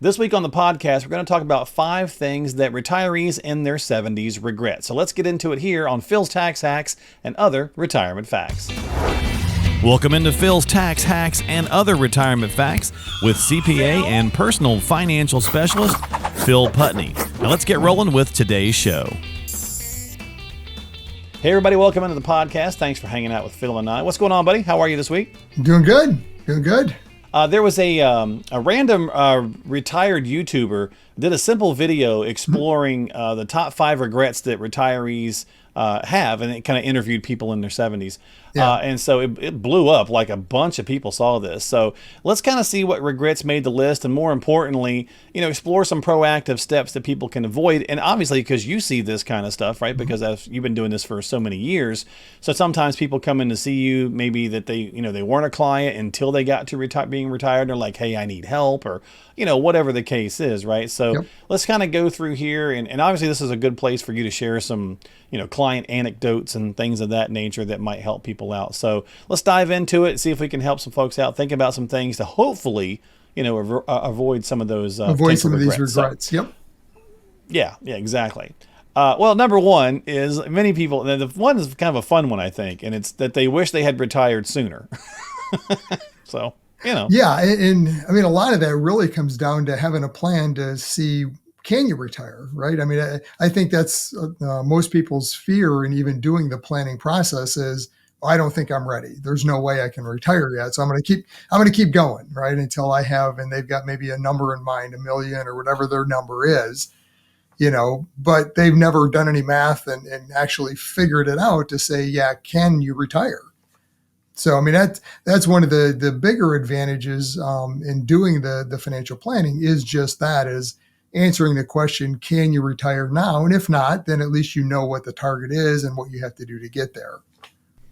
This week on the podcast, we're going to talk about 5 things that retirees in their 70s regret. So let's get into it here on Phil's Tax Hacks and Other Retirement Facts. Welcome into Phil's Tax Hacks and Other Retirement Facts with CPA and personal financial specialist Phil Putney. Now let's get rolling with today's show. Hey everybody, welcome into the podcast. Thanks for hanging out with Phil and I. What's going on, buddy? How are you this week? Doing good. Doing good. There was a random retired YouTuber did a simple video exploring the top 5 regrets that retirees have, and it kind of interviewed people in their 70s. Yeah. And so it blew up, like a bunch of people saw this. So let's kind of see what regrets made the list, and more importantly, explore some proactive steps that people can avoid. And obviously, because you see this kind of stuff, right? Because you've been doing this for so many years. So sometimes people come in to see you, maybe that they weren't a client until they got to being retired. They're like, hey, I need help, or whatever the case is, right? So let's kind of go through here, and obviously this is a good place for you to share some client anecdotes and things of that nature that might help people out. So let's dive into it and see if we can help some folks out, think about some things to hopefully avoid some of those these regrets. So, yeah, exactly. Well, number one is many people, the one is kind of a fun one, I think, and it's that they wish they had retired sooner. So yeah, and I mean, a lot of that really comes down to having a plan to see, can you retire, right? I mean, I think that's most people's fear in even doing the planning process is, I don't think I'm ready. There's no way I can retire yet. So I'm going to keep going, right? Until I have, and they've got maybe a number in mind, 1 million or whatever their number is, but they've never done any math and actually figured it out to say, yeah, can you retire? So, I mean, that's one of the bigger advantages in doing the financial planning is just that, is answering the question, can you retire now? And if not, then at least you know what the target is and what you have to do to get there.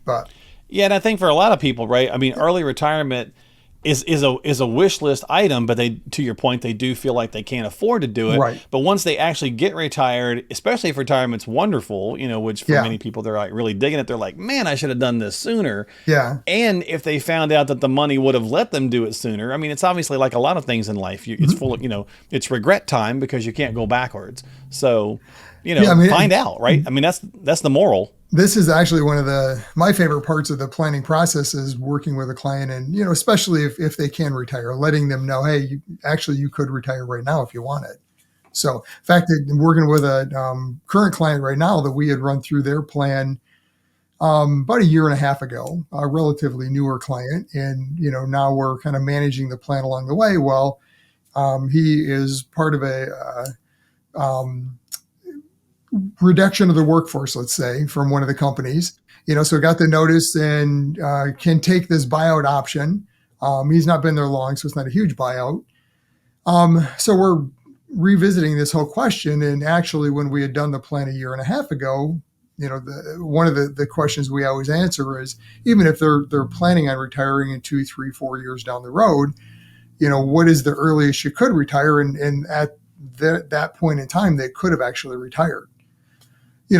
But yeah, and I think for a lot of people, right? I mean, early retirement is a wish list item, but to your point, they do feel like they can't afford to do it. Right. But once they actually get retired, especially if retirement's wonderful, which for many people, they're like really digging it. They're like, man, I should have done this sooner. Yeah. And if they found out that the money would have let them do it sooner, I mean, it's obviously like a lot of things in life. It's full of, it's regret time because you can't go backwards. So, find out, right? I mean, that's the moral. This is actually one of my favorite parts of the planning process is working with a client, and, especially if they can retire, letting them know, hey, you could retire right now if you wanted. So in fact, I'm working with a current client right now that we had run through their plan about 1.5 years ago, a relatively newer client. And, now we're kind of managing the plan along the way. Well, he is part of a reduction of the workforce, let's say, from one of the companies, so got the notice and can take this buyout option. He's not been there long, so it's not a huge buyout. So we're revisiting this whole question. And actually, when we had done the plan 1.5 years ago, one of the questions we always answer is, even if they're planning on retiring in 2, 3, 4 years down the road, what is the earliest you could retire? And at that point in time, they could have actually retired.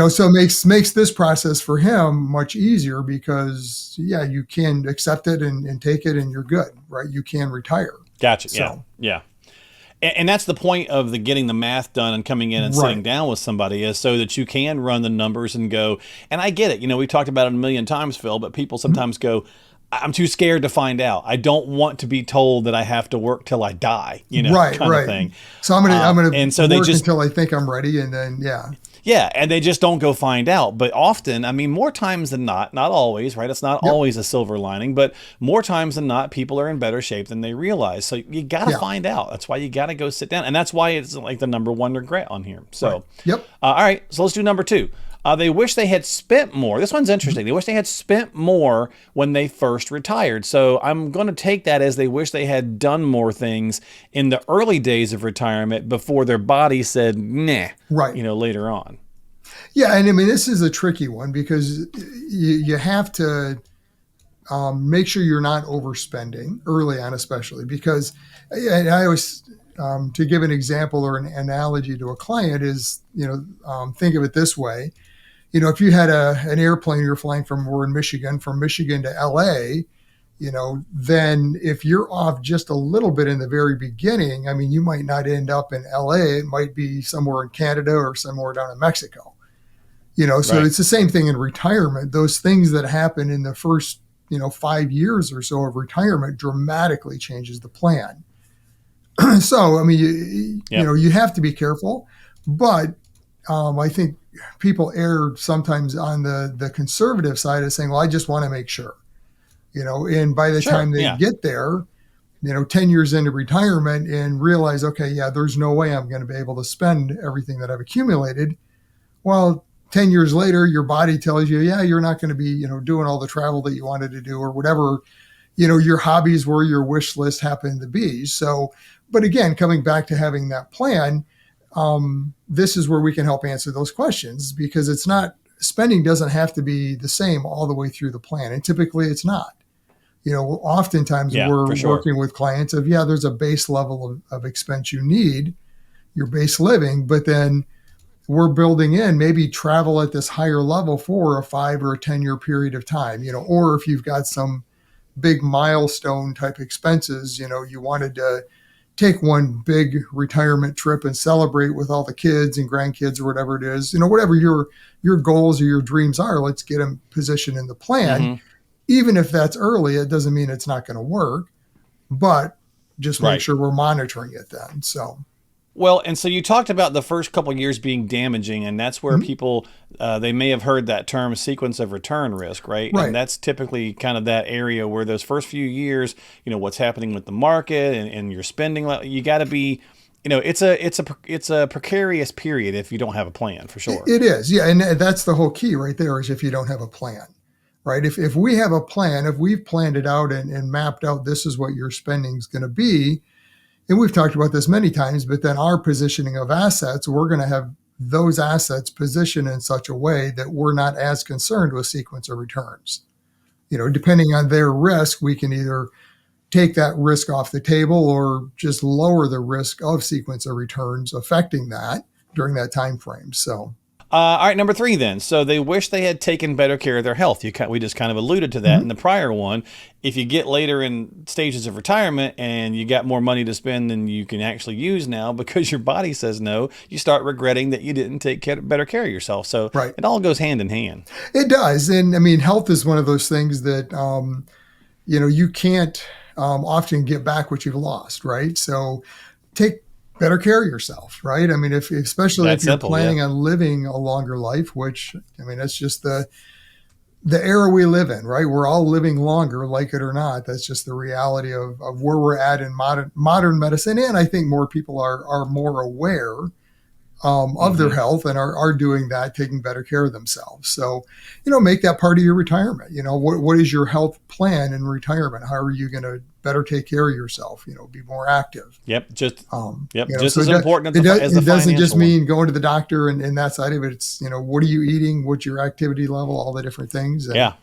So it makes this process for him much easier because, you can accept it and take it and you're good, right? You can retire. Gotcha. So, Yeah. And that's the point of getting the math done and coming in and sitting down with somebody, is so that you can run the numbers and go, and I get it. We talked about it 1,000,000 times, Phil, but people sometimes go, I'm too scared to find out. I don't want to be told that I have to work till I die, kind of thing. So I'm gonna and so work they just until I think I'm ready, and then Yeah, and they just don't go find out. But often, I mean, more times than not always, right? It's not always a silver lining, but more times than not, people are in better shape than they realize. So you got to find out. That's why you got to go sit down. And that's why it's like the number one regret on here. So, all right, so let's do number 2. They wish they had spent more. This one's interesting. They wish they had spent more when they first retired. So I'm going to take that as they wish they had done more things in the early days of retirement before their body said, nah, later on. Yeah. And I mean, this is a tricky one because you have to make sure you're not overspending early on, especially because I always, to give an example or an analogy to a client is, think of it this way. If you had an airplane you're flying from, we're in Michigan, from Michigan to LA, then if you're off just a little bit in the very beginning, I mean, you might not end up in LA. It might be somewhere in Canada or somewhere down in Mexico. So Right. it's the same thing in retirement. Those things that happen in the first, 5 years or so of retirement dramatically changes the plan. So, I mean, Yep. you have to be careful, but I think people err sometimes on the conservative side of saying, well, I just want to make sure, and by the Sure. time they Yeah. get there, 10 years into retirement and realize, okay, yeah, there's no way I'm going to be able to spend everything that I've accumulated. Well, 10 years later, your body tells you, yeah, you're not going to be, doing all the travel that you wanted to do or whatever, your hobbies were, your wish list happened to be. So, but again, coming back to having that plan, this is where we can help answer those questions because it's not, spending doesn't have to be the same all the way through the plan. And typically it's not. Oftentimes Yeah, we're for sure. working with clients of, yeah, there's a base level of expense you need, your base living, but then we're building in maybe travel at this higher level for a 5 or a 10-year period of time, or if you've got some big milestone type expenses, you wanted to take one big retirement trip and celebrate with all the kids and grandkids or whatever it is, whatever your goals or your dreams are, let's get them positioned in the plan. Hmm. Even if that's early, it doesn't mean it's not going to work, but just make Right. sure we're monitoring it then. So, Well, and so you talked about the first couple years being damaging, and that's where mhm, people they may have heard that term sequence of return risk, right? And right. that's typically kind of that area where those first few years, what's happening with the market and your spending, you got to be, it's a precarious period if you don't have a plan for sure. It is. Yeah. And that's the whole key right there is if you don't have a plan, right? If we have a plan, if we've planned it out and mapped out, this is what your spending is going to be. And we've talked about this many times, but then our positioning of assets, we're going to have those assets positioned in such a way that we're not as concerned with sequence of returns. Depending on their risk, we can either take that risk off the table or just lower the risk of sequence of returns affecting that during that time frame. So, All right, number three then. So they wish they had taken better care of their health. We just kind of alluded to that in mhm. the prior one. If you get later in stages of retirement and you got more money to spend than you can actually use now because your body says no, you start regretting that you didn't take better care of yourself. So Right. it all goes hand in hand. It does. And I mean, health is one of those things that, you can't often get back what you've lost, right? So take better care of yourself, right? I mean, if especially if That's you're simple, yeah. planning on living a longer life, which I mean, that's just the era we live in, right? We're all living longer, like it or not. That's just the reality of where we're at in modern medicine. And I think more people are more aware of their Hmm. health and are doing that, taking better care of themselves. So, make that part of your retirement. What is your health plan in retirement? How are you going to better take care of yourself? Be more active. Yep, just yep, So just as important as it as the doesn't just financial one. mean going to the doctor and that side of it. It's, what are you eating? What's your activity level? All the different things. And Yeah.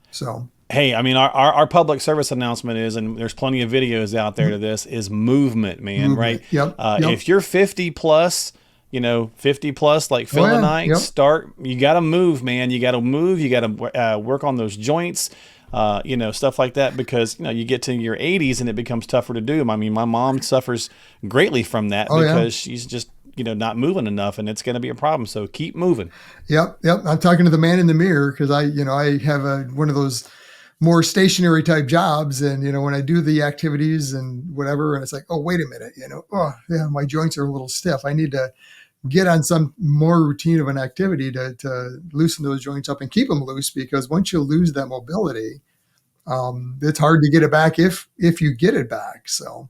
so, Hey, I mean, our public service announcement is, and there's plenty of videos out there mhm, to this, is movement, man, right? movement. Yep. Yep. If you're 50 plus, 50 plus, like Oh Phil and yeah. I, Yep. you got to move, man. You got to move. You got to work on those joints, stuff like that, because, you get to your 80s and it becomes tougher to do. I mean, my mom suffers greatly from that Oh yeah. because she's just, not moving enough, and it's going to be a problem. So keep moving. Yep. Yep. I'm talking to the man in the mirror because I have one of those more stationary type jobs. And, when I do the activities and whatever, and it's like, oh, wait a minute, oh, yeah, my joints are a little stiff. I need to get on some more routine of an activity to loosen those joints up and keep them loose because once you lose that mobility, it's hard to get it back if you get it back. So,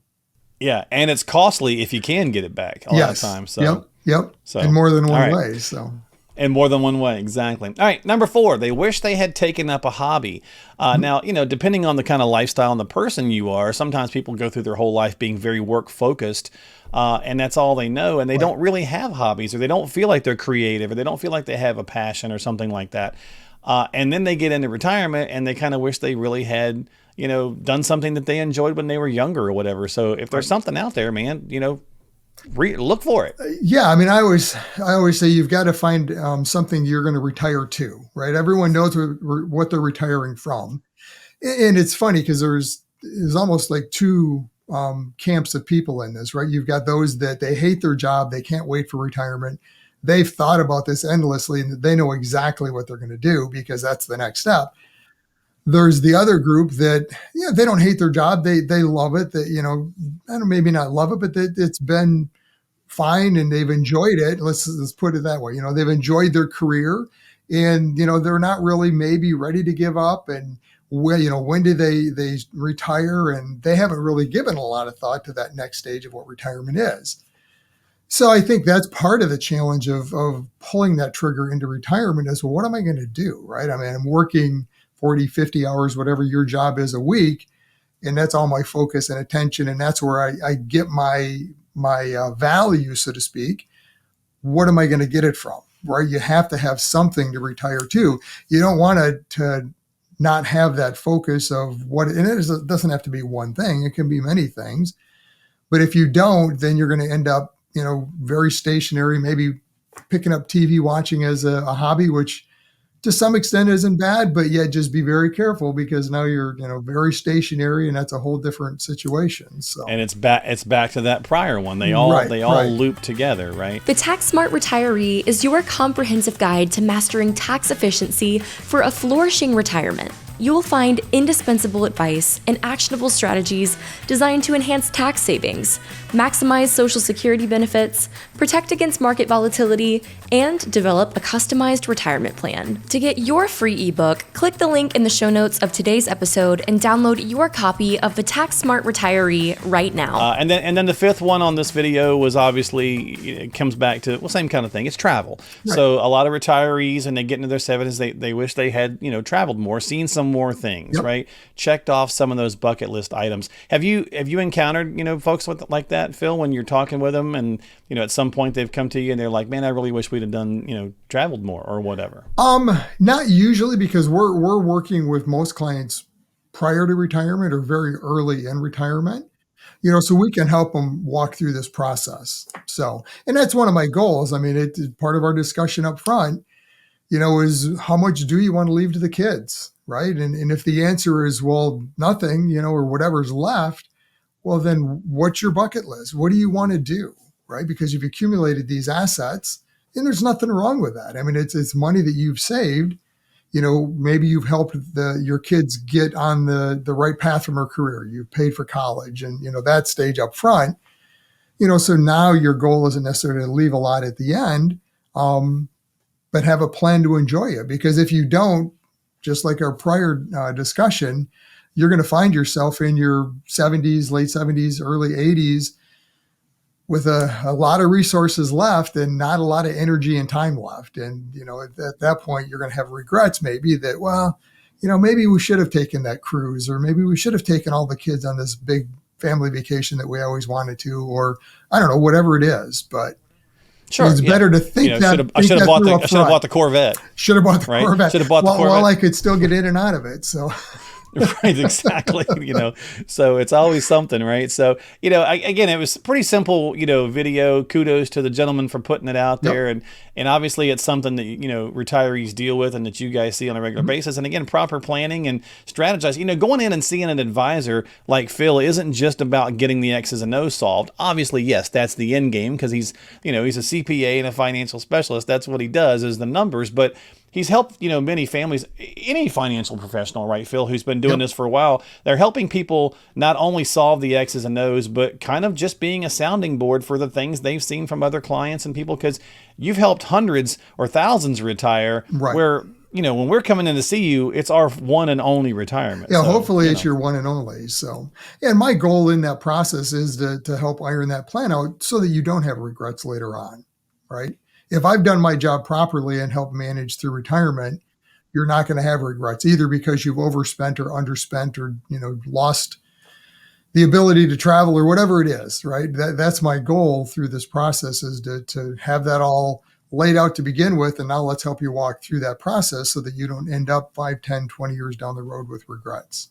Yeah, and it's costly if you can get it back a lot of yes. times. So, Yep. Yep. In so more than all one right. way. So, In more than one way, exactly. All right, number four, they wish they had taken up a hobby. mhm, Now, depending on the kind of lifestyle and the person you are, sometimes people go through their whole life being very work focused, and that's all they know, and they right. don't really have hobbies, or they don't feel like they're creative, or they don't feel like they have a passion or something like that. And then they get into retirement, and they kind of wish they really had, done something that they enjoyed when they were younger or whatever. So if there's Right. something out there, man, look for it. Yeah, I mean, I always say you've got to find something you're going to retire to, right? Everyone knows what they're retiring from, And it's funny because there's almost like two camps of people in this, right? You've got those that they hate their job, they can't wait for retirement. They've thought about this endlessly and they know exactly what they're going to do because that's the next step. There's the other group that, yeah, they don't hate their job. They love it. That, I don't, maybe not love it, but it's been fine and they've enjoyed it. Let's put it that way. They've enjoyed their career and, they're not really maybe ready to give up. And when do they retire? And they haven't really given a lot of thought to that next stage of what retirement is. So I think that's part of the challenge of pulling that trigger into retirement is, well, what am I going to do? Right. I mean, I'm working 40, 50 hours, whatever your job is a week. And that's all my focus and attention. And that's where I get my value, so to speak. What am I going to get it from? Right? You have to have something to retire to. You don't want to not have that focus of what, and it doesn't have to be one thing. It can be many things. But if you don't, then you're going to end up, very stationary, maybe picking up TV watching as a hobby, which to some extent isn't bad, but yet just be very careful because now you're, very stationary and that's a whole different situation. So, And it's back to that prior one. They all loop together, right? The Tax Smart Retiree is your comprehensive guide to mastering tax efficiency for a flourishing retirement. You will find indispensable advice and actionable strategies designed to enhance tax savings, maximize Social Security benefits, protect against market volatility, and develop a customized retirement plan. To get your free ebook, click the link in the show notes of today's episode and download your copy of The Tax Smart Retiree right now. And then the fifth one on this video was obviously, it comes back to, well, same kind of thing. It's travel. Right. So a lot of retirees, and they get into their 70s, they wish they had, traveled more, seen some more things, yep. Right? Checked off some of those bucket list items. Have you encountered, folks like that, Phil, when you're talking with them and, at some point they've come to you and they're like, man, I really wish we'd have done, traveled more or whatever? Not usually, because we're working with most clients prior to retirement or very early in retirement, so we can help them walk through this process. So, and that's one of my goals. I mean, it's part of our discussion up front, is how much do you want to leave to the kids, right? And if the answer is, well, nothing, or whatever's left, well, then what's your bucket list? What do you want to do, right? Because you've accumulated these assets and there's nothing wrong with that. I mean, it's money that you've saved. Maybe you've helped your kids get on the right path from their career. You've paid for college and, that stage up front, so now your goal isn't necessarily to leave a lot at the end, but have a plan to enjoy it. Because if you don't, just like our prior discussion, you're going to find yourself in your 70s, late 70s, early 80s with a lot of resources left and not a lot of energy and time left. And, at that point, you're going to have regrets maybe that, well, maybe we should have taken that cruise, or maybe we should have taken all the kids on this big family vacation that we always wanted to, or I don't know, whatever it is. But sure, it's better to think that. I should have bought the Corvette. Should have bought the Corvette. Should have bought the Corvette. While I could still get in and out of it. So. Right, exactly. So it's always something, right? So, again, it was pretty simple, video. Kudos to the gentleman for putting it out there. Yep. And obviously it's something that, retirees deal with and that you guys see on a regular basis. And again, proper planning and strategize. Going in and seeing an advisor like Phil isn't just about getting the X's and O's solved. Obviously, yes, that's the end game because he's a CPA and a financial specialist. That's what he does, is the numbers. But he's helped, many families, any financial professional, right, Phil, who's been doing this for a while. They're helping people not only solve the X's and O's, but kind of just being a sounding board for the things they've seen from other clients and people, because you've helped hundreds or thousands retire, right, where, when we're coming in to see you, it's our one and only retirement. Yeah, so, hopefully it's your one and only. So, and my goal in that process is to help iron that plan out so that you don't have regrets later on, right? If I've done my job properly and helped manage through retirement, you're not going to have regrets either because you've overspent or underspent or, lost the ability to travel or whatever it is, right? That's my goal through this process, is to have that all laid out to begin with. And now let's help you walk through that process so that you don't end up 5, 10, 20 years down the road with regrets.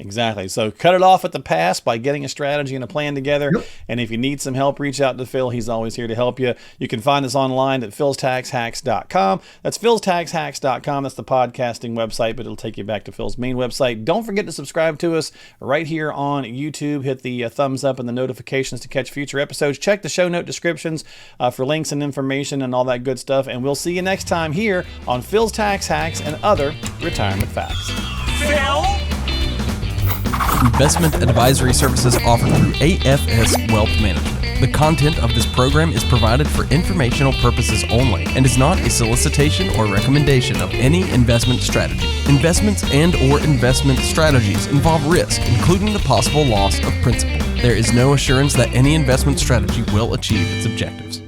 Exactly. So cut it off at the pass by getting a strategy and a plan together. Yep. And if you need some help, reach out to Phil. He's always here to help you. You can find us online at philstaxhacks.com. That's philstaxhacks.com. That's the podcasting website, but it'll take you back to Phil's main website. Don't forget to subscribe to us right here on YouTube. Hit the thumbs up and the notifications to catch future episodes. Check the show note descriptions for links and information and all that good stuff. And we'll see you next time here on Phil's Tax Hacks and other retirement facts. Phil? Investment advisory services offered through AFS Wealth Management. The content of this program is provided for informational purposes only and is not a solicitation or recommendation of any investment strategy. Investments and/or investment strategies involve risk, including the possible loss of principal. There is no assurance that any investment strategy will achieve its objectives.